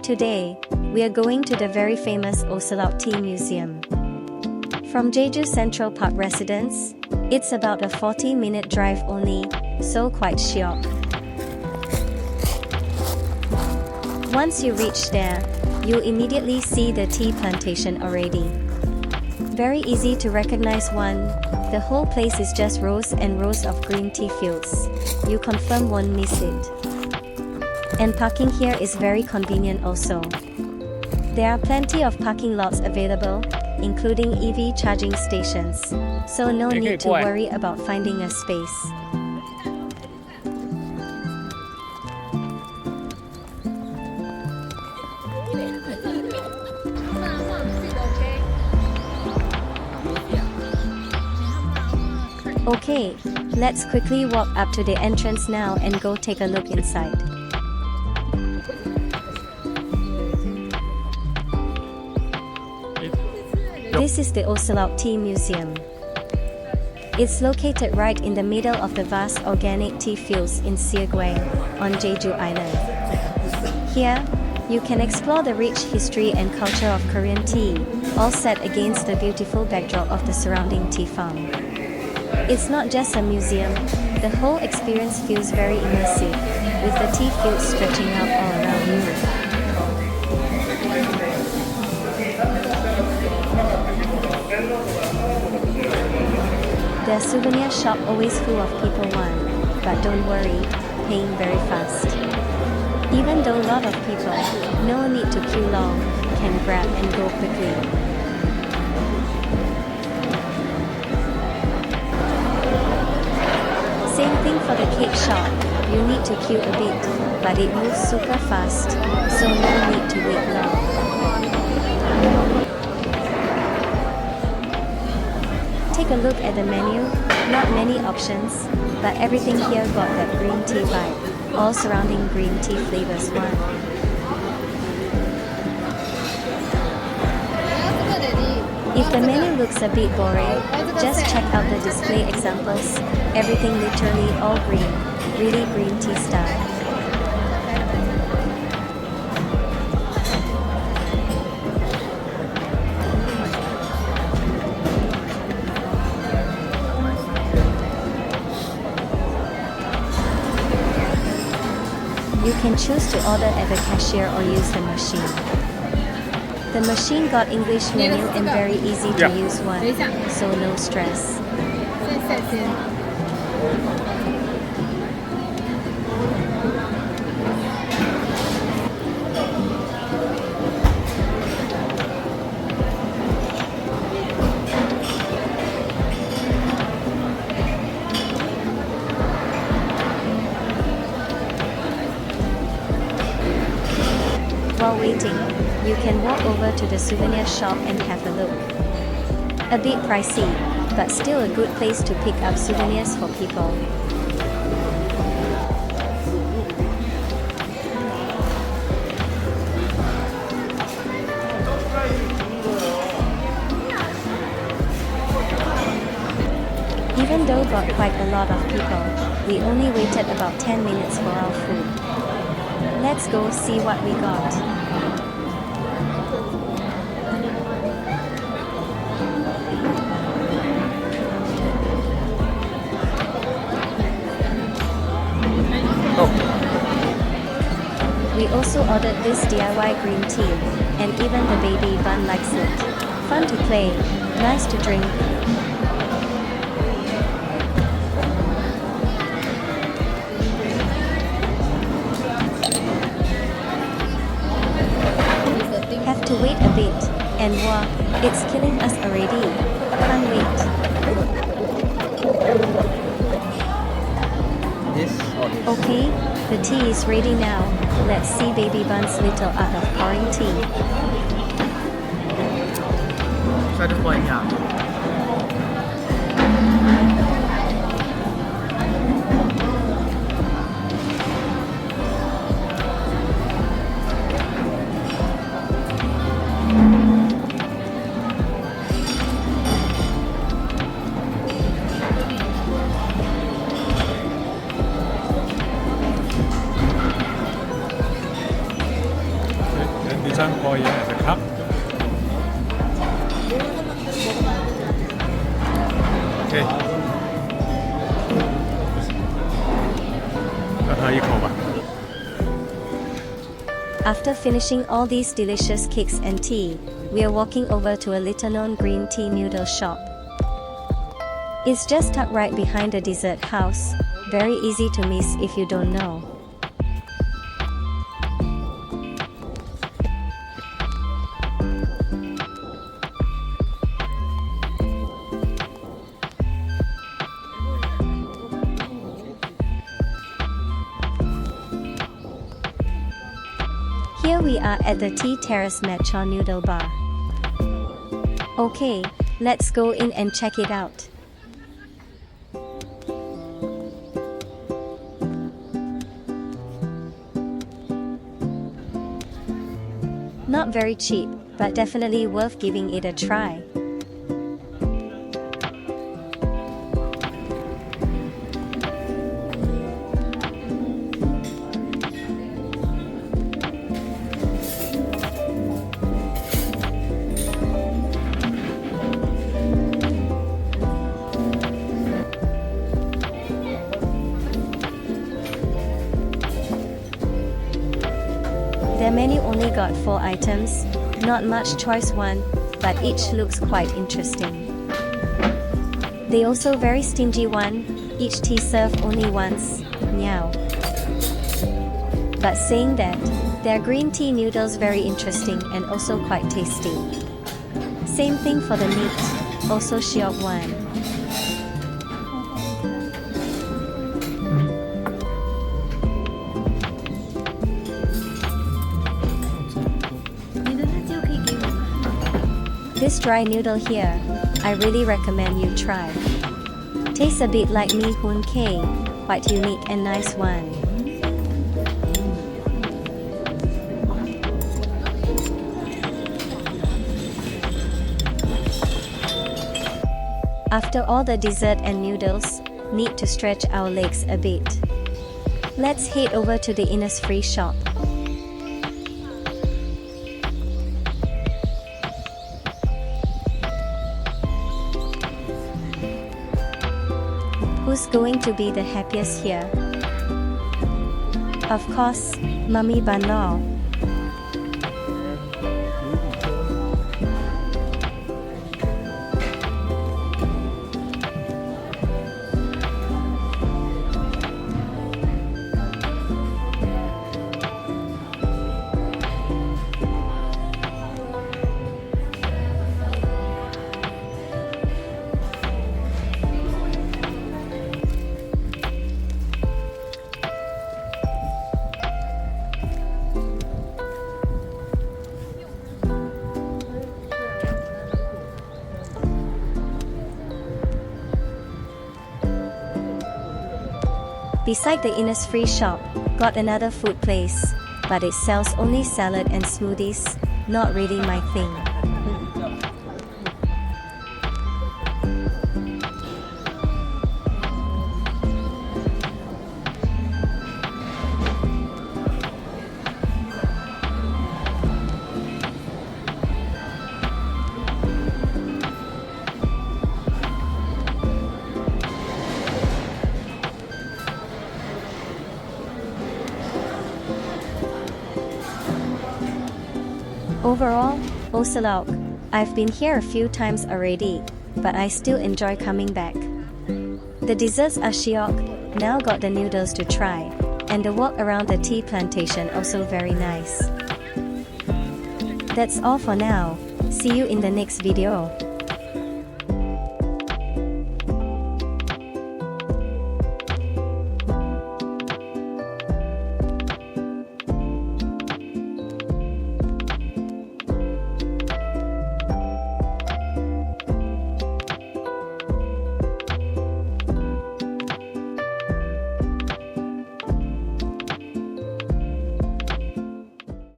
Today, we are going to the very famous Osulloc Tea Museum. From Jeju Central Park residence, it's about a 40-minute drive only, so quite short. Once you reach there, you'll immediately see the tea plantation already. Very easy to recognize one, the whole place is just rows and rows of green tea fields. You confirm won't miss it. And parking here is very convenient also. There are plenty of parking lots available, including EV charging stations, so no need to worry about finding a space. Okay, let's quickly walk up to the entrance now and go take a look inside. This is the Osulloc Tea Museum. It's located right in the middle of the vast organic tea fields in Siagway, on Jeju Island. Here, you can explore the rich history and culture of Korean tea, all set against the beautiful backdrop of the surrounding tea farm. It's not just a museum, the whole experience feels very immersive, with the tea fields stretching out all around you. The souvenir shop always full of people but don't worry, paying very fast. Even though a lot of people, no need to queue long, can grab and go quickly. Same thing for the cake shop, you need to queue a bit, but it moves super fast, so no need to wait long. Take a look at the menu, not many options, but everything here got that green tea vibe, all surrounding green tea flavors one. If the menu looks a bit boring, just check out the display examples, everything literally all green, really green tea style. You can choose to order at the cashier or use the machine. The machine got English menu and very easy to use one, so no stress. While waiting, you can walk over to the souvenir shop and have a look. A bit pricey, but still a good place to pick up souvenirs for people. Even though got quite a lot of people, we only waited about 10 minutes for our food. Let's go see what we got. We also ordered this DIY green tea, and even the BabyBun likes it. Fun to play, nice to drink. Have to wait a bit, and wow, it's killing us already. Can't wait. Okay, the tea is ready now. Let's see BabyBun's little art of pouring tea. Try to point out. ดิฉันพอแย่นะครับโอเคก็ทายอีกขอบ่ะ After finishing all these delicious cakes and tea, we are walking over to a little-known green tea noodle shop. It's just tucked right behind the dessert house, very easy to miss if you don't know. Here we are at the Tea Terrace Matcha Noodle Bar. Okay, let's go in and check it out. Not very cheap, but definitely worth giving it a try. Their menu only got 4 items, not much choice one, but each looks quite interesting. They also very stingy one, each tea served only once, meow. But saying that, their green tea noodles very interesting and also quite tasty. Same thing for the meat, also shiok one. This dry noodle here, I really recommend you try. Tastes a bit like mee hoon kay, quite unique and nice one. After all the dessert and noodles, need to stretch our legs a bit. Let's head over to the Innisfree shop. Who's going to be the happiest here? Of course, Mummy Bun Law. Beside the Innisfree shop, got another food place, but it sells only salad and smoothies, not really my thing. Overall, Osulloc, I've been here a few times already, but I still enjoy coming back. The desserts are shiok, now got the noodles to try, and the walk around the tea plantation also very nice. That's all for now, see you in the next video.